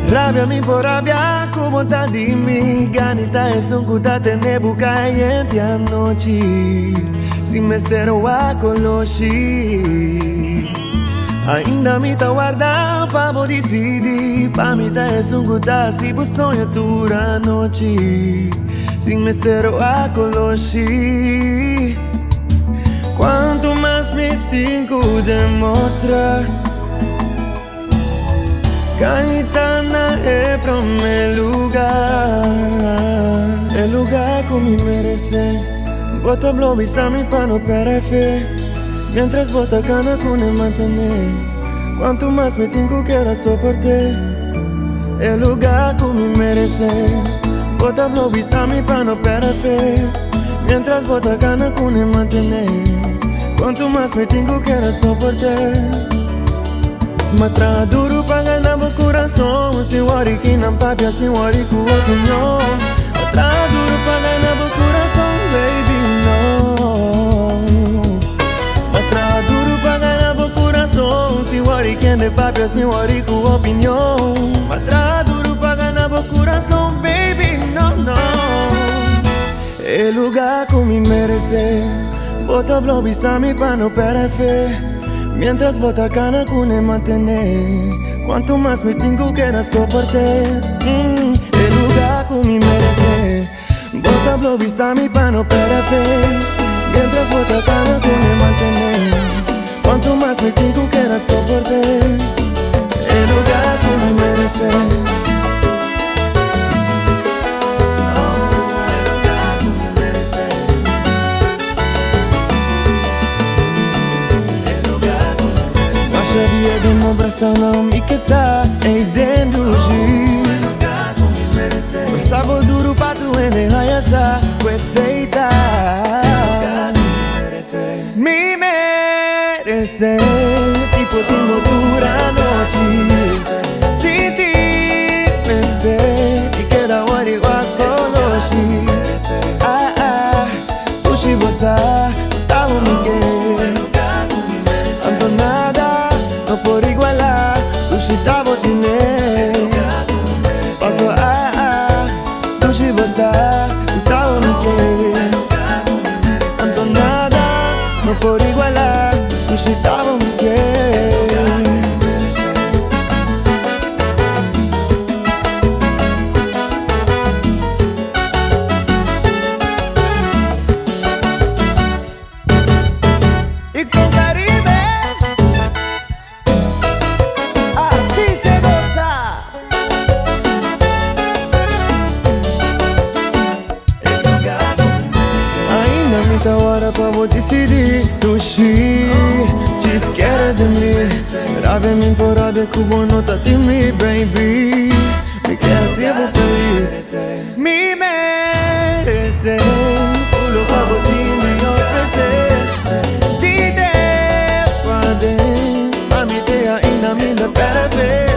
Rabiami por rabia, como ta di mi ganita es un kutate nebuka yenti anoche. Si me stero a conosci, ainda mi ta guarda pa mo decidi. Pa mi ta es un kuta si bu sonho tura noche. Si me stero a conosci, quanto mais me tengo demonstra. Caetana é pro meu lugar, é lugar que me merece. Bota blobis a mi pano para fe, mientras bota cana con el mantener. Quanto mais me tengo que era soportar, é lugar que me merece. Bota blobis a mi pano para fe, mientras bota cana con el mantener. Quanto mais me tengo que era soportar. Matra duro pra ganhar meu coração. Se worry que não papia, se worry com opinião. Matra duro pra ganhar meu coração, baby, não. Matra duro pra ganhar meu coração. Se worry que não papia, se worry com opinião. Matra duro pra ganhar meu coração, baby, não, não. É lugar que me merece. Bota blobis a mi pra não perder fé, mientras bota cana con el mantener. Quanto más me tengo que era soportar, el lugar que me merece. Bota blobis a mi pa no perder fe, mientras bota cana con el mantener. Quanto más me tengo que era soportar, el lugar que me merece. Sabia de uma abração não me queda aí dentro de um sabor duro para tu enraiar com aceita. Me merece tipo de motura a noite. Se te veste e queda hora igual conosci. Tu se você tá no Miguel Santo nada no por igualar, tu se tá botine. Passo tu se você, tu tá o que. Santo nada, no por igualar, tu se tá o que. E com Caribe muita hora pra vou decidir. Tu se esquece de mim. Rabia me por rabia que bom nota de mim, baby. Me quer ser vou feliz. Me merece. Pulo pra vou te me oferecer. Te pode, mami te ainda me dá para ver.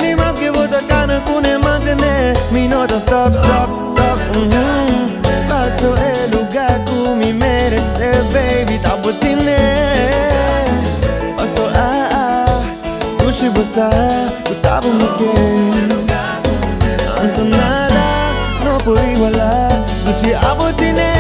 Nem mais que vou dar cana com nem mantener. Me nota stop, stop, stop. Passo é lugar que me merece, baby, tá botine. Passo tu se você, tu tá bom me quer. Santo nada, não por igualar, tu se abotine.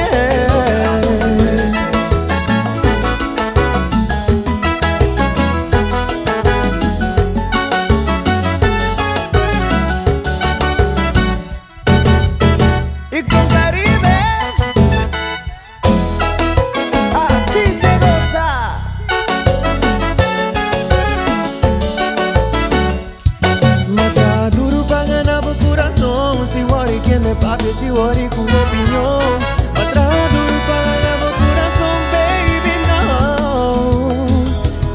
E com Caribe papel, se worry com opinião. Atrás do para meu coração, baby, não.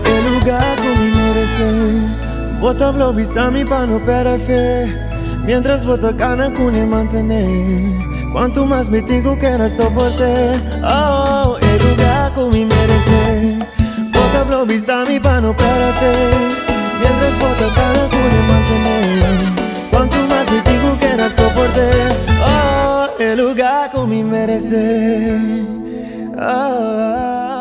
É lugar que me merece. Bota blobis a mi pa no perder fé, mientras bota cana com el mantener. Quanto mais me tengo que era soportar, oh, é lugar que me merece. Bota blobis a mi pa no perder fé, mientras bota cana con el mantener. Quanto mais me tengo que era soportar, oh, el lugar que me merece. Oh,